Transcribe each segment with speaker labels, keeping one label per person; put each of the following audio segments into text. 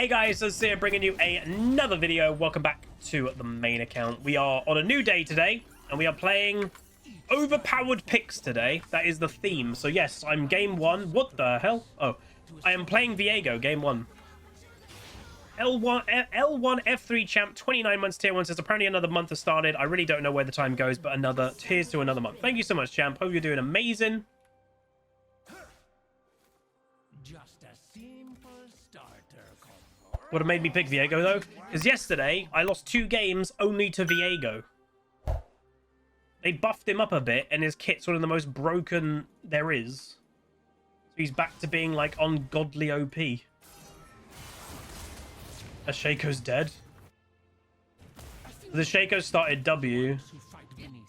Speaker 1: Hey guys, so here bringing you another video. Welcome back to the main account. We are on a new day today, and we are playing overpowered picks today. That is the theme. So yes, I'm game one. What the hell? Oh, I am playing Viego, game one. L1 F3 champ, 29 months tier 1 says apparently another month has started. I really don't know where the time goes, but here's to another month. Thank you so much, champ. Hope you're doing amazing. Would have made me pick Viego though, because yesterday I lost 2 games only to Viego. They buffed him up a bit, and his kit's one of the most broken there is. So he's back to being like ungodly OP. Shaco's dead. The Shaco started W.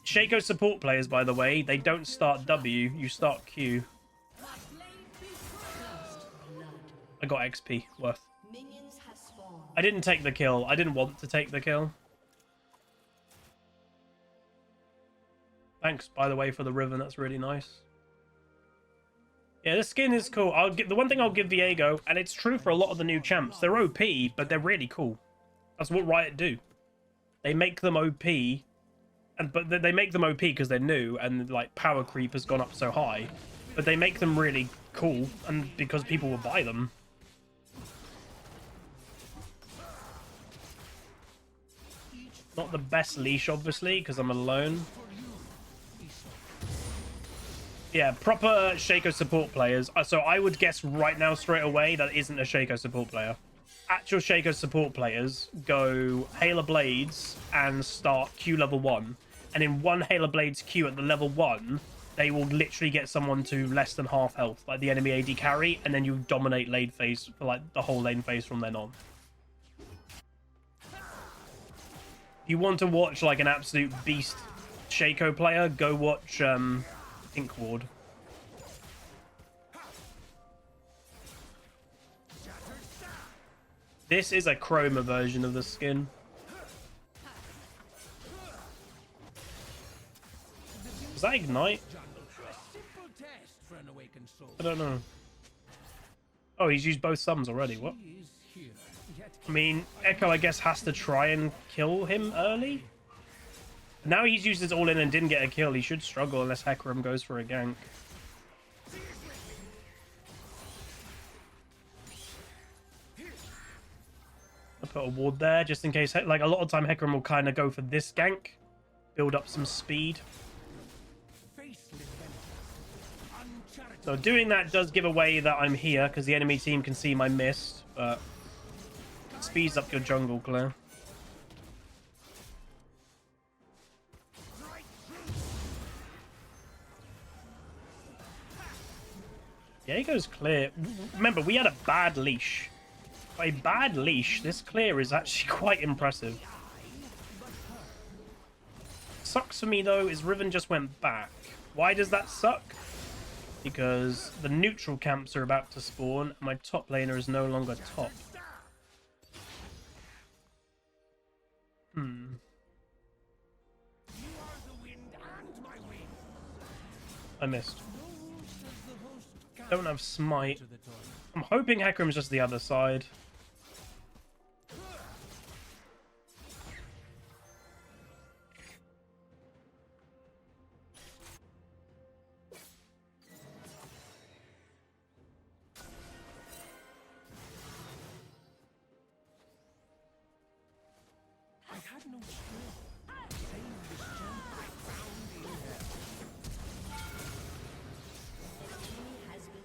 Speaker 1: Shaco support players, by the way, they don't start W. You start Q. I got XP worth. I didn't take the kill. I didn't want to take the kill. Thanks, by the way, for the ribbon. That's really nice. Yeah, this skin is cool. The one thing I'll give Viego, and it's true for a lot of the new champs, they're OP, but they're really cool. That's what Riot do. They make them OP, but they make them OP because they're new, and like power creep has gone up so high. But they make them really cool, and because people will buy them. Not the best leash, obviously, because I'm alone. Yeah, proper Shaco support players. So I would guess right now, straight away, that isn't a Shaco support player. Actual Shaco support players go Hail of Blades and start Q level 1. And in one Hail of Blades Q at the level 1, they will literally get someone to less than half health, like the enemy AD carry, and then you dominate lane phase for like the whole lane phase from then on. If you want to watch like an absolute beast Shaco player, go watch Ink Ward. This is a chroma version of the skin. Does that ignite? I don't know. Oh, he's used both sums already. What? I mean, Echo, I guess, has to try and kill him early. Now he's used his all-in and didn't get a kill. He should struggle unless Hecarim goes for a gank. I'll put a ward there just in case. Like, a lot of time Hecarim will kind of go for this gank. Build up some speed. So doing that does give away that I'm here because the enemy team can see my mist, but it speeds up your jungle clear. Yeah, he goes clear. Remember, we had a bad leash. By bad leash, this clear is actually quite impressive. Sucks for me, though, is Riven just went back. Why does that suck? Because the neutral camps are about to spawn, and my top laner is no longer top. I missed. Don't have smite. I'm hoping Hecarim's just the other side.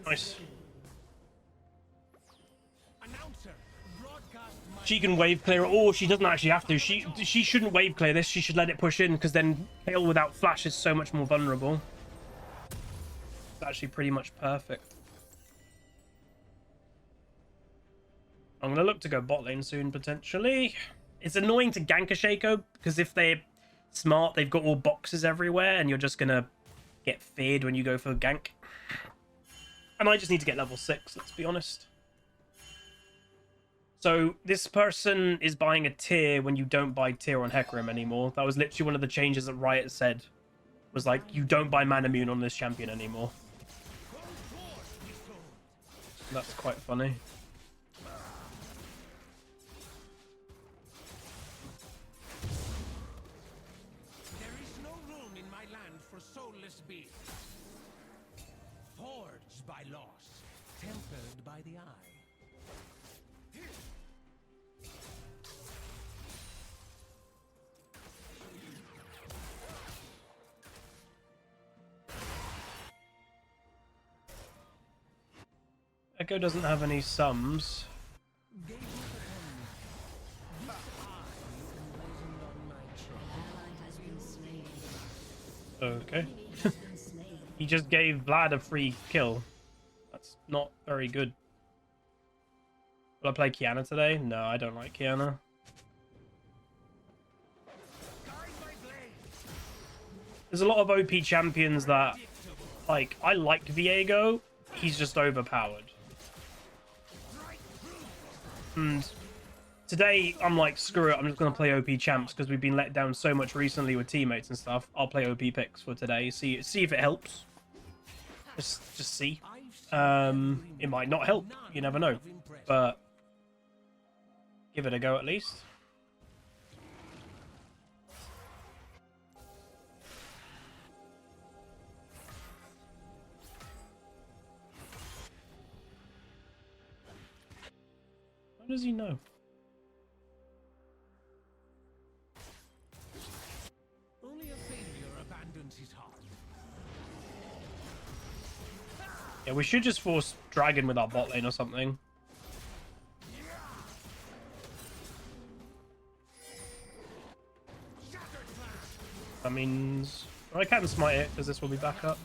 Speaker 1: Nice. She can wave clear. Oh, she doesn't actually have to. She shouldn't wave clear this. She should let it push in because then Kayle without flash is so much more vulnerable. It's actually pretty much perfect. I'm going to look to go bot lane soon, potentially. It's annoying to gank a Shaco because if they're smart, they've got all boxes everywhere and you're just going to get feared when you go for a gank. And I just need to get level 6, let's be honest. So this person is buying a tier when you don't buy tier on Hecarim anymore. That was literally one of the changes that Riot said. Was like, you don't buy Man Immune on this champion anymore. That's quite funny.
Speaker 2: be. Forged by loss, tempered by the eye.
Speaker 1: Echo doesn't have any sums. Okay. He just gave Vlad a free kill. That's not very good. Will I play Kiana today? No, I don't like Kiana. There's a lot of OP champions that, like, I like Viego. He's just overpowered. And today, I'm like, screw it. I'm just going to play OP champs because we've been let down so much recently with teammates and stuff. I'll play OP picks for today. See if it helps. Just see. It might not help. You never know. But give it a go at least. How does he know?
Speaker 2: Only a failure abandons his heart.
Speaker 1: Yeah, we should just force Dragon with our bot lane or something. That means I can smite it because this will be back up.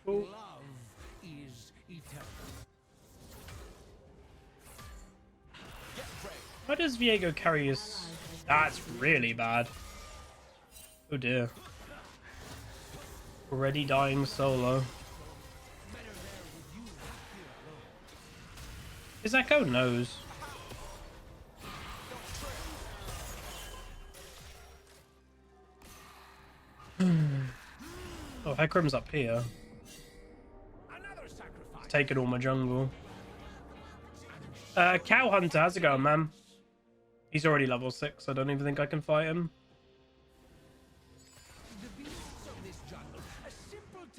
Speaker 2: Love is eternal.
Speaker 1: Why does Viego carry his... That's really bad. Oh dear. Already dying solo. His Echo knows. Oh, Hecarim's up here. Taking all my jungle. Cow Hunter, how's it going, man? He's already level 6. I don't even think I can fight him.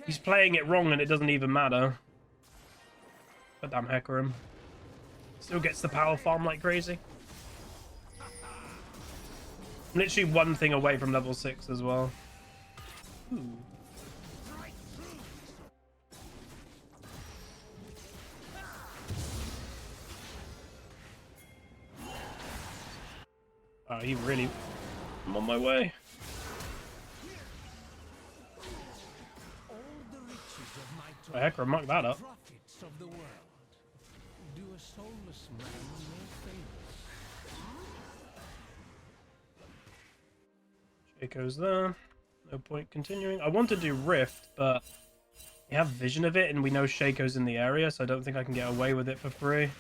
Speaker 1: He's playing it wrong and it doesn't even matter. But damn Hecarim. Still gets the power farm like crazy. I'm literally one thing away from level 6 as well. Ooh. Oh, he really... I'm on my way. Oh, Hecarim, mark that up. Shaco's there. No point continuing. I want to do Rift, but we have vision of it, and we know Shaco's in the area, so I don't think I can get away with it for free.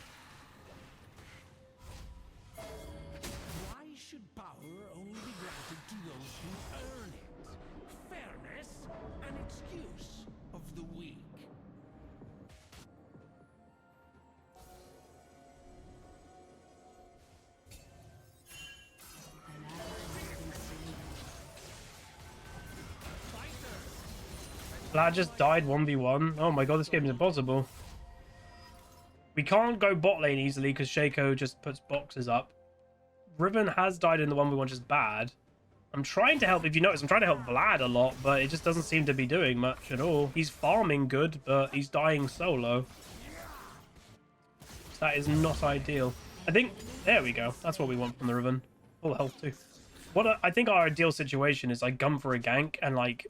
Speaker 1: Vlad just died 1v1. Oh my god, this game is impossible. We can't go bot lane easily because Shaco just puts boxes up. Riven has died in the 1v1, which is bad. I'm trying to help, if you notice, I'm trying to help Vlad a lot, but it just doesn't seem to be doing much at all. He's farming good, but he's dying solo. So that is not ideal. I think, there we go. That's what we want from the Riven. Full health too. I think our ideal situation is like gun for a gank and like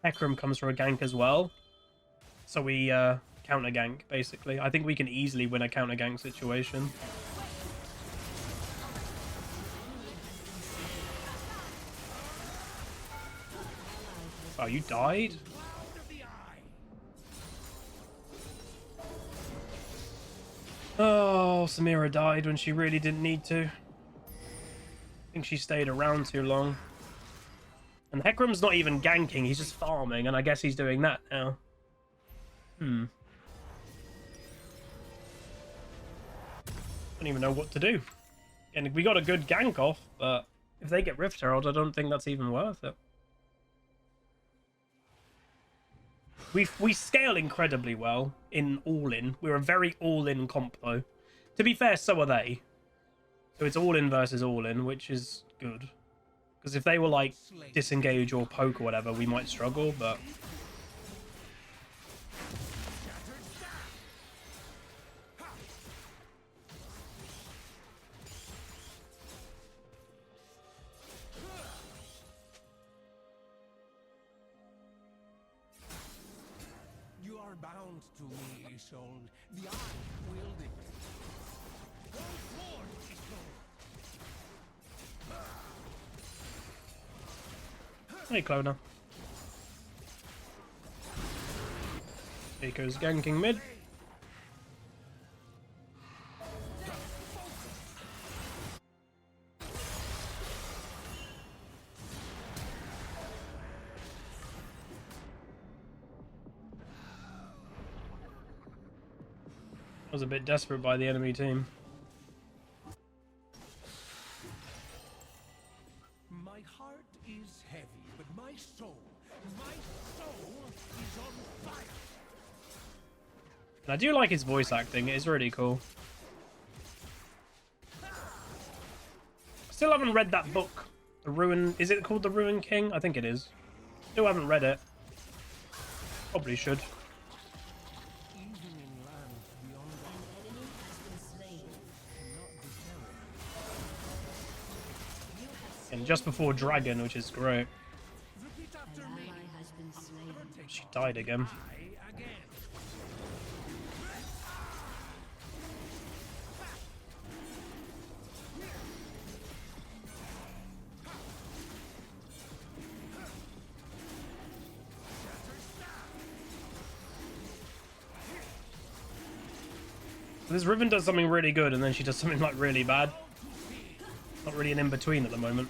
Speaker 1: Hecarim comes for a gank as well. So we counter gank, basically. I think we can easily win a counter gank situation. Oh, you died? Oh, Samira died when she really didn't need to. I think she stayed around too long. And Hecarim's not even ganking, he's just farming, and I guess he's doing that now. Don't even know what to do. And we got a good gank off, but if they get Rift Herald, I don't think that's even worth it. We scale incredibly well in all-in. We're a very all-in comp, though. To be fair, so are they. So it's all-in versus all-in, which is good. Because if they were, like, disengage or poke or whatever, we might struggle, but...
Speaker 2: You are bound to me, soul. The eye will dictate. Go forth, soul.
Speaker 1: Hey, Clona. Shaco's ganking mid. Was a bit desperate by the enemy team.
Speaker 2: My heart is heavy, but my soul is on fire.
Speaker 1: And I do like his voice acting, it is really cool. Still haven't read that book. The Ruin... Is it called The Ruin King? I think it is. Still haven't read it. Probably should. And just before Dragon, which is great. She died again. This Riven does something really good, and then she does something like really bad. Not really an in-between at the moment.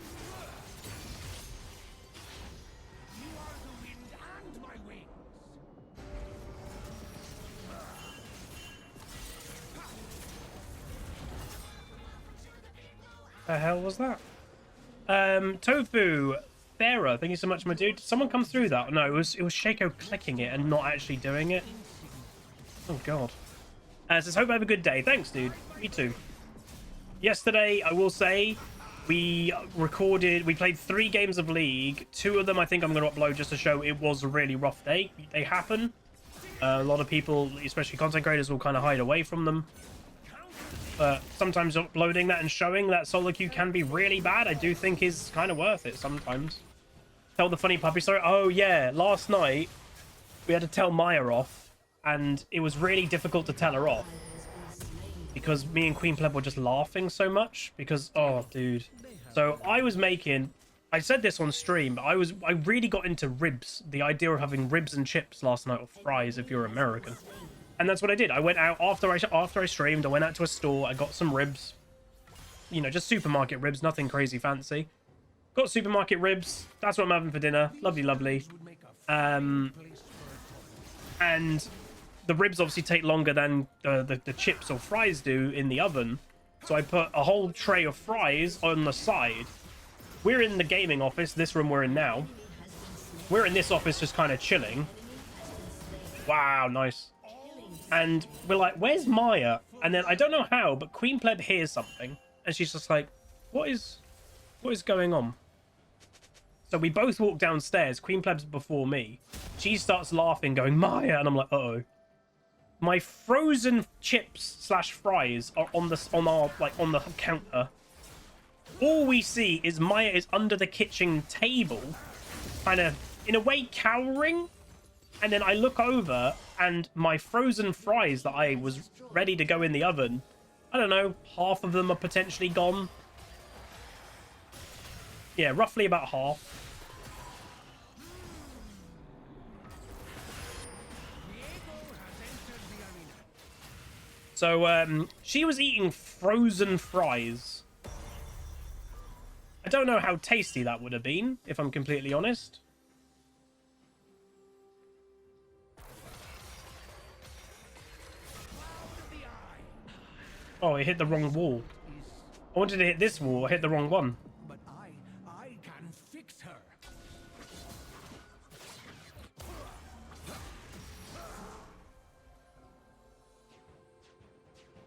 Speaker 1: The hell was that? Tofu, Farah, thank you so much, my dude. Did someone come through that? No, it was Shaco clicking it and not actually doing it. Oh god. Says, hope I have a good day. Thanks, dude. Me too. Yesterday, I will say, we played 3 games of League. 2 of them I think I'm going to upload just to show it was a really rough day. They happen. A lot of people, especially content creators, will kind of hide away from them. But sometimes uploading that and showing that solo queue can be really bad, I do think is kind of worth it sometimes. Tell the funny puppy story. Oh, yeah. Last night, we had to tell Maya off, and it was really difficult to tell her off. Because me and Queen Pleb were just laughing so much. Because, oh, dude. So I was making... I said this on stream, but I really got into ribs. The idea of having ribs and chips last night, or fries if you're American. And that's what I did. I went out after I streamed. I went out to a store. I got some ribs. You know, just supermarket ribs. Nothing crazy fancy. Got supermarket ribs. That's what I'm having for dinner. Lovely, lovely. And the ribs obviously take longer than the chips or fries do in the oven. So I put a whole tray of fries on the side. We're in the gaming office. This room we're in now. We're in this office just kind of chilling. Wow, nice. And we're like, where's Maya? And then I don't know how, but Queen Pleb hears something. And she's just like, what is going on? So we both walk downstairs. Queen Pleb's before me. She starts laughing, going, Maya. And I'm like, uh-oh. My frozen chips / fries are on the counter. All we see is Maya is under the kitchen table, kind of, in a way, cowering. And then I look over, and my frozen fries that I was ready to go in the oven, I don't know, half of them are potentially gone. Yeah, roughly about half. So she was eating frozen fries. I don't know how tasty that would have been, if I'm completely honest. Oh, it hit the wrong wall. I wanted to hit this wall. I hit the wrong one.
Speaker 2: But I can fix her.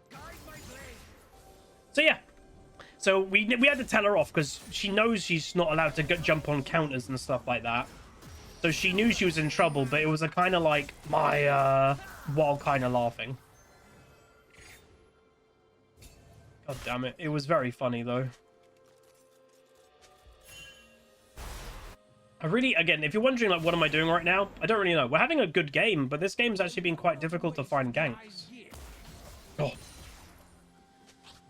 Speaker 2: Guide my blade.
Speaker 1: So yeah. So we had to tell her off because she knows she's not allowed to jump on counters and stuff like that. So she knew she was in trouble, but it was a kind of like my while kind of laughing. God damn it. It was very funny though. I really, again, if you're wondering like what am I doing right now, I don't really know. We're having a good game, but this game's actually been quite difficult to find ganks. Oh.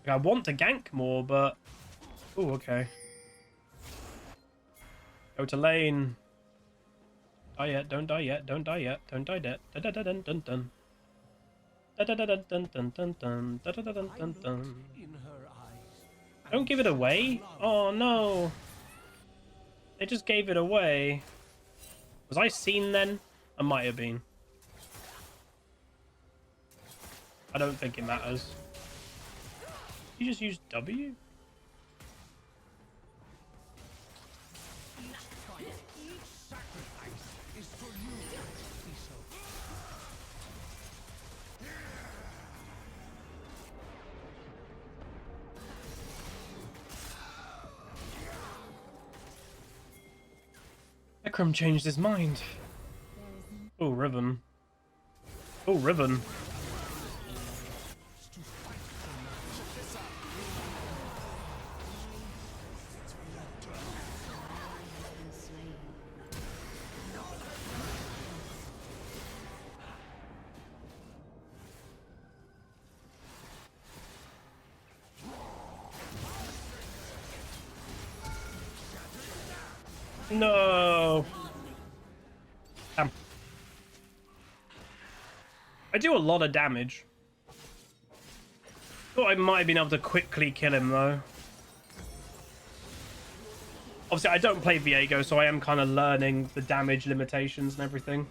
Speaker 1: I want to gank more, but... Oh, okay. Go to lane. Die yet, don't die yet, don't die yet, don't die yet. Dun dun dun dun dun. Dun dun dun dun dun dun dun dun dun dun dun. Don't give it away. Oh no. They just gave it away. Was I seen then? I might have been. I don't think it matters. You just use W? Ekram changed his mind. Oh, Riven. Oh, Riven. No. Damn. I do a lot of damage. Thought I might have been able to quickly kill him though. Obviously, I don't play Viego, so I am kind of learning the damage limitations and everything.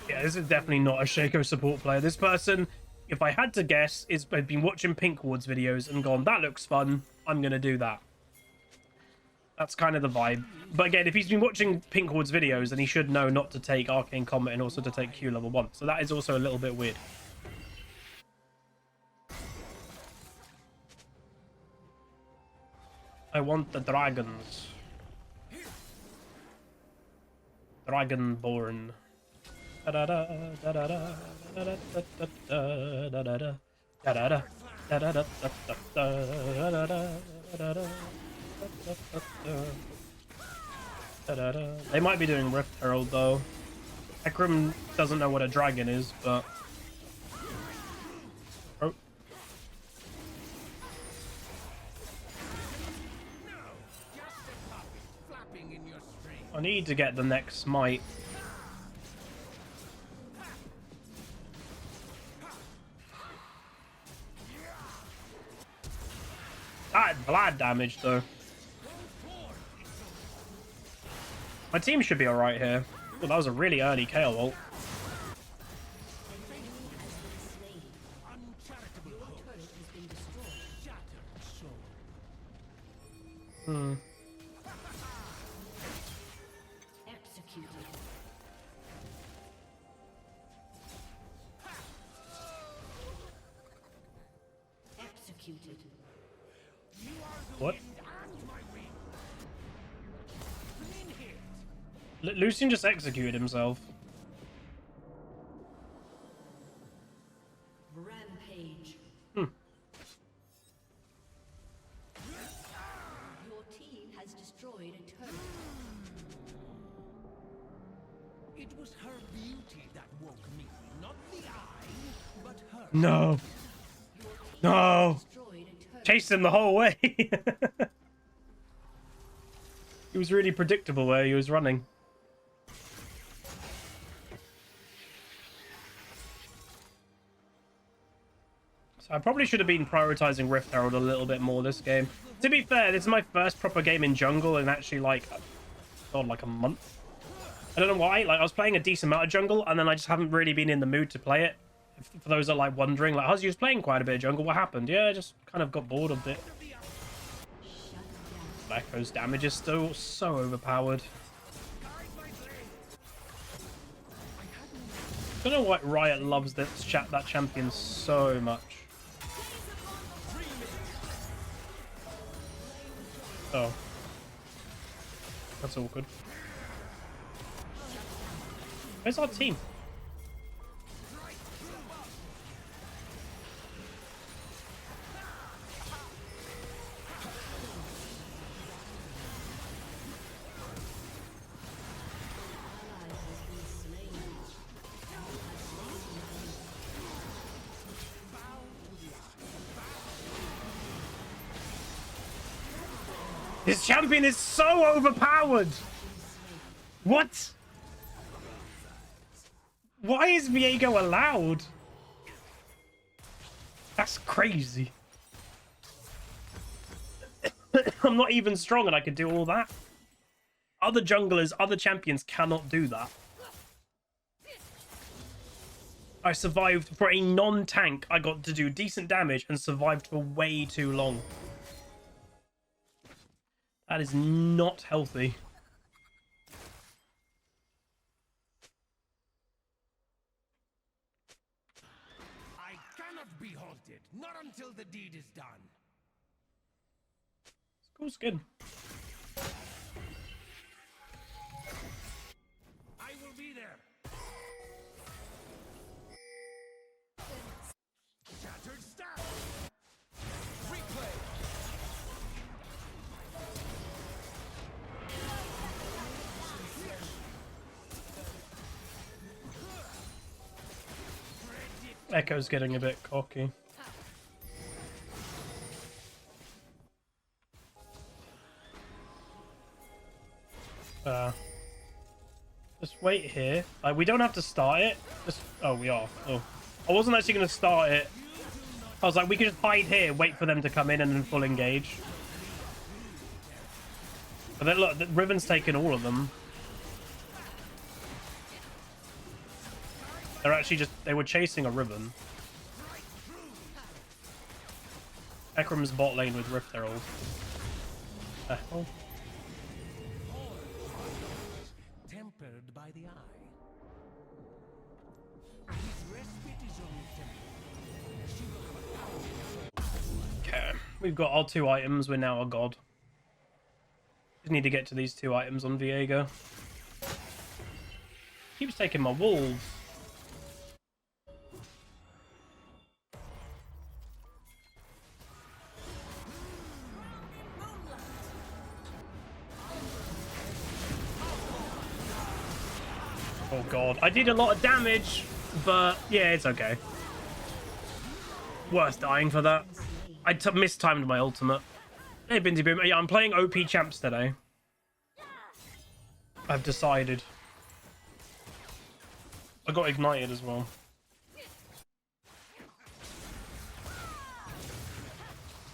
Speaker 1: Yeah, this is definitely not a Shaco support player. This person, if I had to guess, has been watching Pink Ward's videos and gone, that looks fun, I'm going to do that. That's kind of the vibe. But again, if he's been watching Pink Ward's videos, then he should know not to take Arcane Combat and also to take Q level 1. So that is also a little bit weird. I want the dragons. Dragonborn. They might be doing Rift Herald though. Ekram doesn't know what a dragon is, but oh. I need to get the next smite. That blood damage though. My team should be alright here. Well, that was a really early KO ult. What? Lucian just executed himself.
Speaker 3: Rampage.
Speaker 1: Hmm.
Speaker 3: Your team has destroyed a turret.
Speaker 2: It was her beauty that woke me, not the eye, but her.
Speaker 1: No. No.
Speaker 3: Destroyed a turret.
Speaker 1: Chased him the whole way. He was really predictable where he was running. I probably should have been prioritizing Rift Herald a little bit more this game. To be fair, this is my first proper game in jungle in actually like, God, like a month. I don't know why. Like I was playing a decent amount of jungle, and then I just haven't really been in the mood to play it. For those that are like wondering, like Huzzy was playing quite a bit of jungle. What happened? Yeah, I just kind of got bored of it. Echo's damage is still so overpowered. I don't know why Riot loves that champion so much. Oh. That's awkward. Where's our team? This champion is so overpowered! What? Why is Viego allowed? That's crazy. I'm not even strong and I could do all that. Other junglers, other champions cannot do that. I survived for a non-tank. I got to do decent damage and survived for way too long. That is not healthy.
Speaker 2: I cannot be halted, not until the deed is done.
Speaker 1: Cool skin.
Speaker 2: I will be there. Shattered staff. Replay.
Speaker 1: Echo's getting a bit cocky. Just wait here. Like, we don't have to start it. Just, oh, we are. Oh, I wasn't actually going to start it. I was like, we could just hide here, wait for them to come in, and then full engage. But then look, the Riven's taken all of them. They're actually just, they were chasing a Riven. Ekram's bot lane with Rift Herald. Oh.
Speaker 2: Tempered by the eye. His respite is only temporary.
Speaker 1: Okay, we've got our 2 items. We're now a god. Just need to get to these 2 items on Viego. Keeps taking my wolves. Oh god, I did a lot of damage, but yeah, it's okay. Worth dying for that. I mistimed my ultimate. Hey, Binty Boom. Yeah, I'm playing OP champs today. I've decided. I got ignited as well.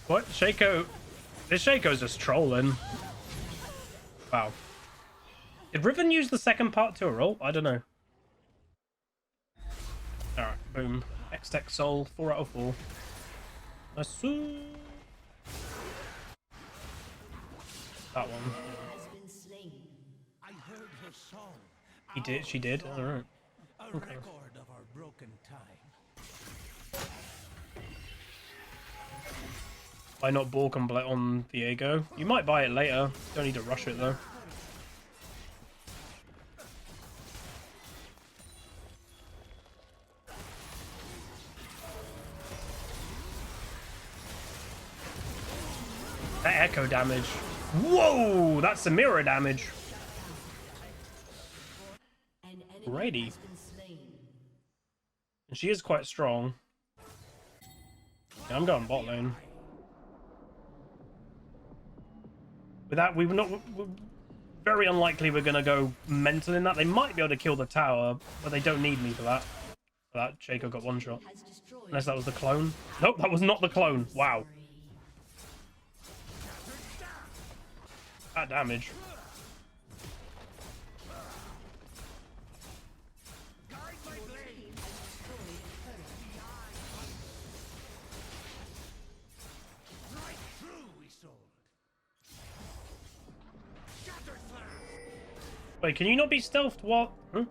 Speaker 1: What? Shaco? This Shaco's just trolling. Wow. Did Riven use the second part to a roll? I don't know. Alright, boom. X-Tech Soul, 4 out of 4. Nice. That one.
Speaker 2: I heard her song.
Speaker 1: He did, she did. Alright.
Speaker 2: A
Speaker 1: Okay.
Speaker 2: record of our broken time.
Speaker 1: Why not ball complete on Viego? You might buy it later. Don't need to rush it though. That echo damage. Whoa! That's some mirror damage. Alrighty. And she is quite strong. Yeah, I'm going bot lane. With that, we're very unlikely we're going to go mental in that. They might be able to kill the tower, but they don't need me for that. That Shaco got one shot.
Speaker 3: Has destroyed
Speaker 1: Unless that was the clone. Nope, that was not the clone. Wow. That damage. Wait, can you not be stealthed? What? Huh?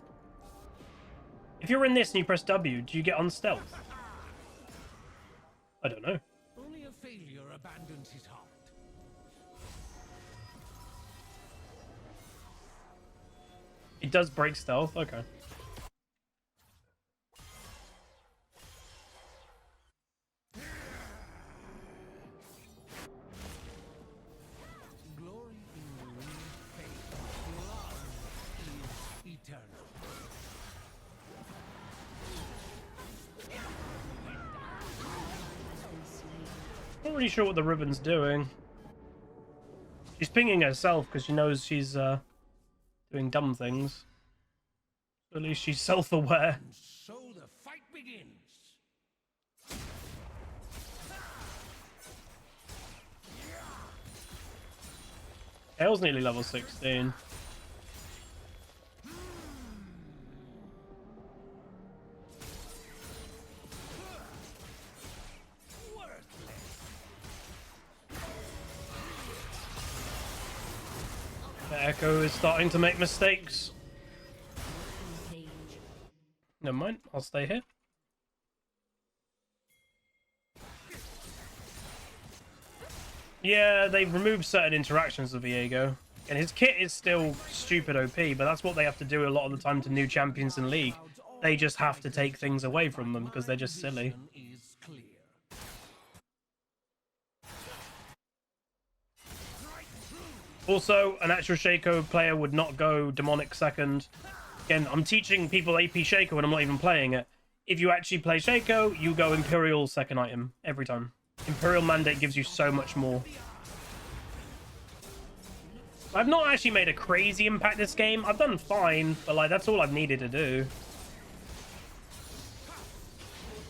Speaker 1: If you're in this and you press W, do you get unstealth? I don't know.
Speaker 2: Only a failure abandons his heart.
Speaker 1: It does break stealth? Okay.
Speaker 2: Glory in the real faith. Love is eternal.
Speaker 1: Not really sure what the ribbon's doing. She's pinging herself because she knows she's doing dumb things. At least she's self-aware.
Speaker 2: And so the fight begins.
Speaker 1: Hale's nearly level 16. The Echo is starting to make mistakes. Never mind, I'll stay here. Yeah, they've removed certain interactions of Viego. And his kit is still stupid OP, but that's what they have to do a lot of the time to new champions in League. They just have to take things away from them because they're just silly.
Speaker 2: Is clear.
Speaker 1: Also, an actual Shaco player would not go Demonic second. Again, I'm teaching people AP Shaco and I'm not even playing it. If you actually play Shaco, you go Imperial second item every time. Imperial Mandate gives you so much more. I've not actually made a crazy impact this game. I've done fine, but like that's all I've needed to do.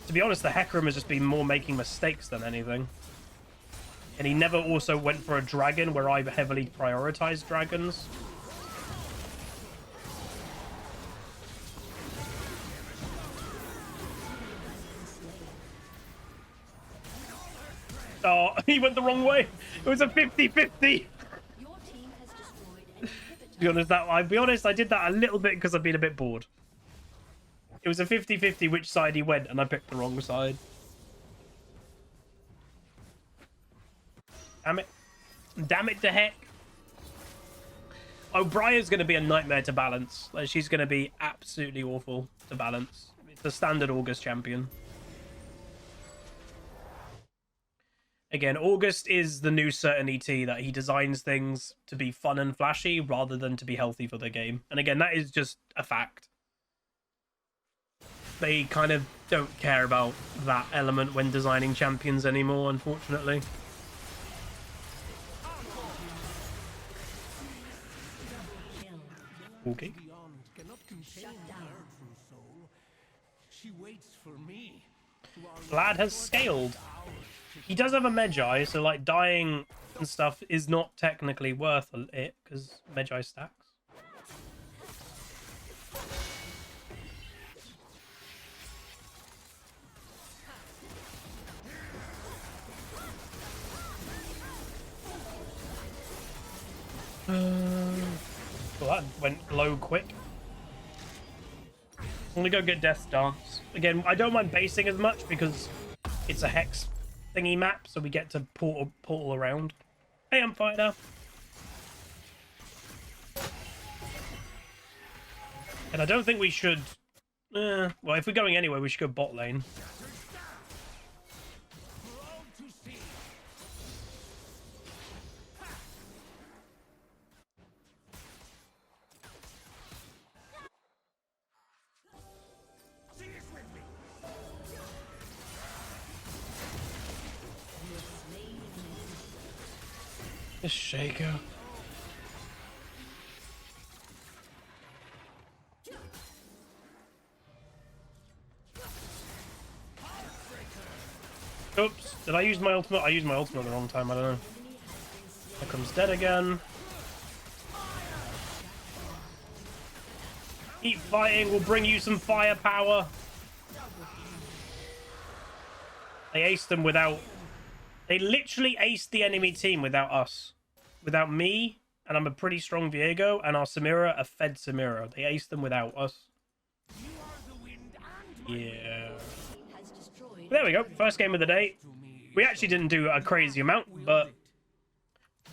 Speaker 1: To be honest, the Hecarim has just been more making mistakes than anything. And he never also went for a dragon where I heavily prioritized dragons. Oh, he went the wrong way. It was a 50-50.
Speaker 3: your team has destroyed an inhibitor.
Speaker 1: I'll be honest, I did that a little bit because I've been a bit bored. It was a 50-50 which side he went, and I picked the wrong side. Damn it. Damn it to heck. O'Brien's going to be a nightmare to balance. Like, she's going to be absolutely awful to balance. It's the standard August champion. Again, August is the new certain ET that he designs things to be fun and flashy rather than to be healthy for the game. And again, that is just a fact. They kind of don't care about that element when designing champions anymore, unfortunately. Okay.
Speaker 2: Beyond cannot contain her true soul. She waits for me.
Speaker 1: Vlad has scaled. He does have a Magi, so like dying and stuff is not technically worth it because Magi stacks. Well, that went low quick. I'm gonna go get Death Dance. Again, I don't mind basing as much because it's a hex thingy map, so we get to portal around. Hey, I'm fighter. And I don't think we should... well, if we're going anywhere, we should go bot lane. This Shaco. Oops, did I use my ultimate? I used my ultimate at the wrong time, I don't know. Here comes dead again. Keep fighting, we'll bring you some firepower. They aced them without... They literally aced the enemy team without us. Without me, and I'm a pretty strong Viego, and our Samira, a fed Samira. They aced them without us. Yeah. There we go. First game of the day. We actually didn't do a crazy amount, but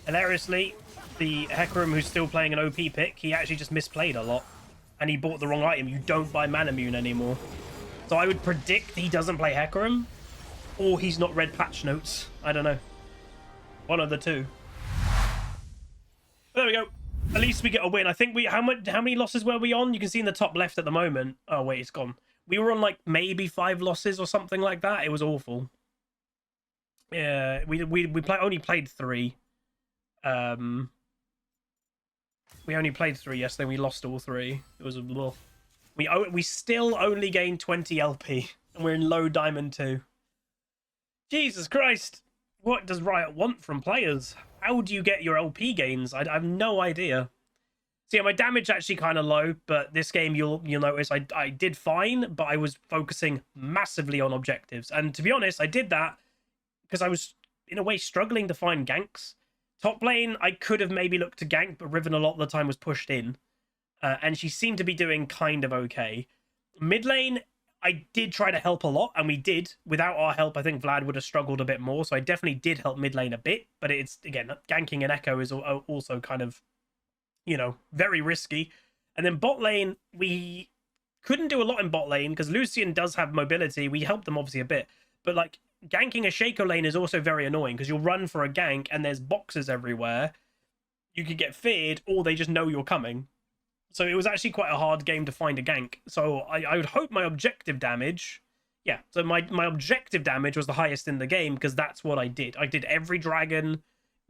Speaker 1: hilariously, the Hecarim who's still playing an OP pick, he actually just misplayed a lot. And he bought the wrong item. You don't buy Manamune anymore. So I would predict he doesn't play Hecarim, or he's not read patch notes. I don't know. One of the two. But there we go. At least we get a win. I think we... How many losses were we on? You can see in the top left at the moment. Oh, wait, it's gone. We were on, like, maybe 5 losses or something like that. It was awful. Yeah, we only played 3. We only played 3 yesterday. We lost all 3. It was a bluff. We still only gained 20 LP, and we're in low diamond 2. Jesus Christ! What does Riot want from players? How do you get your LP gains? I have no idea. So yeah, my damage actually kind of low, but this game you'll notice I did fine, but I was focusing massively on objectives. And to be honest, I did that because I was in a way struggling to find ganks. Top lane, I could have maybe looked to gank, but Riven a lot of the time was pushed in. And she seemed to be doing kind of okay. Mid lane, I did try to help a lot, and we did. Without our help, I think Vlad would have struggled a bit more, so I definitely did help mid lane a bit. But it's, again, ganking an Echo is also kind of, you know, very risky. And then bot lane, we couldn't do a lot in bot lane, because Lucian does have mobility. We helped them obviously a bit. But, like, ganking a Shaco lane is also very annoying, because you'll run for a gank, and there's boxes everywhere. You could get feared, or they just know you're coming. So it was actually quite a hard game to find a gank. So I would hope my objective damage... Yeah, so my objective damage was the highest in the game, because that's what I did. I did every dragon.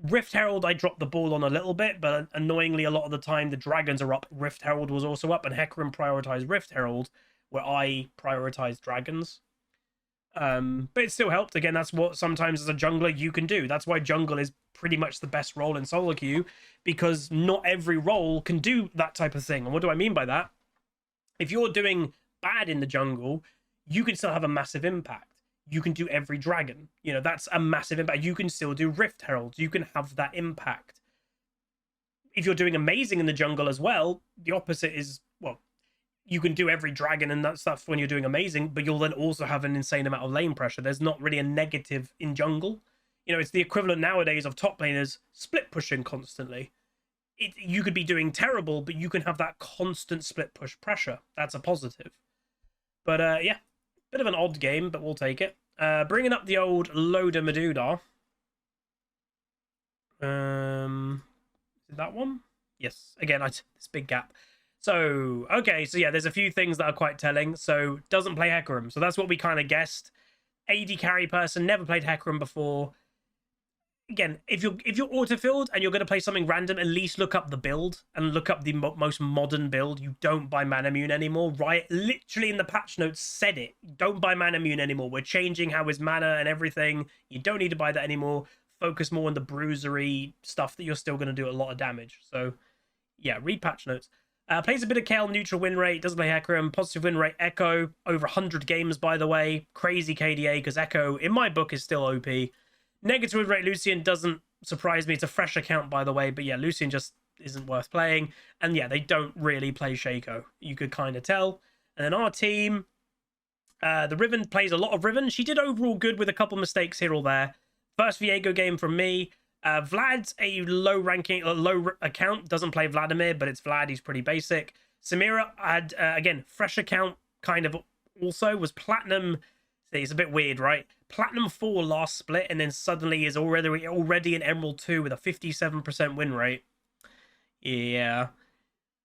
Speaker 1: Rift Herald, I dropped the ball on a little bit, but annoyingly, a lot of the time, the dragons are up. Rift Herald was also up, and Hecarim prioritized Rift Herald, where I prioritized dragons. But it still helped. Again, that's what sometimes as a jungler you can do. That's why jungle is pretty much the best role in solo queue, because not every role can do that type of thing. And what do I mean by that? If you're doing bad in the jungle, you can still have a massive impact. You can do every dragon. You know, that's a massive impact. You can still do Rift Heralds. You can have that impact. If you're doing amazing in the jungle as well, the opposite is, well, you can do every dragon and that stuff when you're doing amazing, but you'll then also have an insane amount of lane pressure. There's not really a negative in jungle. You know, it's the equivalent nowadays of top laners split pushing constantly. You could be doing terrible, but you can have that constant split push pressure. That's a positive. But yeah, bit of an odd game, but we'll take it. Bringing up the old Loader Meduda. Is it that one? Yes. Again, this big gap. So, okay, so yeah, there's a few things that are quite telling. So, doesn't play Hecarim. So that's what we kind of guessed. AD carry person, never played Hecarim before. Again, if you're autofilled and you're going to play something random, at least look up the build and look up the most modern build. You don't buy Manamune anymore. Riot literally in the patch notes said it. Don't buy Manamune anymore. We're changing how his mana and everything. You don't need to buy that anymore. Focus more on the bruisery stuff that you're still going to do a lot of damage. So, yeah, read patch notes. Plays a bit of Kayle, neutral win rate, doesn't play Hecarim, positive win rate, Echo, over 100 games, by the way. Crazy KDA, because Echo, in my book, is still OP. Negative win rate, Lucian doesn't surprise me. It's a fresh account, by the way, but yeah, Lucian just isn't worth playing. And yeah, they don't really play Shaco. You could kind of tell. And then our team, the Riven plays a lot of Riven. She did overall good with a couple mistakes here or there. First Viego game from me. Vlad's a low account, doesn't play Vladimir, but it's Vlad, he's pretty basic. Samira had, again, fresh account, kind of also, was Platinum. See, it's a bit weird, right? Platinum 4 last split, and then suddenly is already in Emerald 2 with a 57% win rate. Yeah.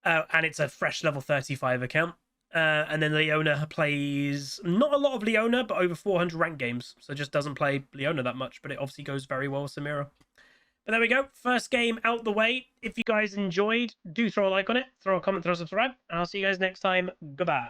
Speaker 1: And it's a fresh level 35 account. And then Leona plays not a lot of Leona, but over 400 ranked games. So just doesn't play Leona that much, but it obviously goes very well with Samira. But there we go. First game out the way. If you guys enjoyed, do throw a like on it, throw a comment, throw a subscribe. And I'll see you guys next time. Goodbye.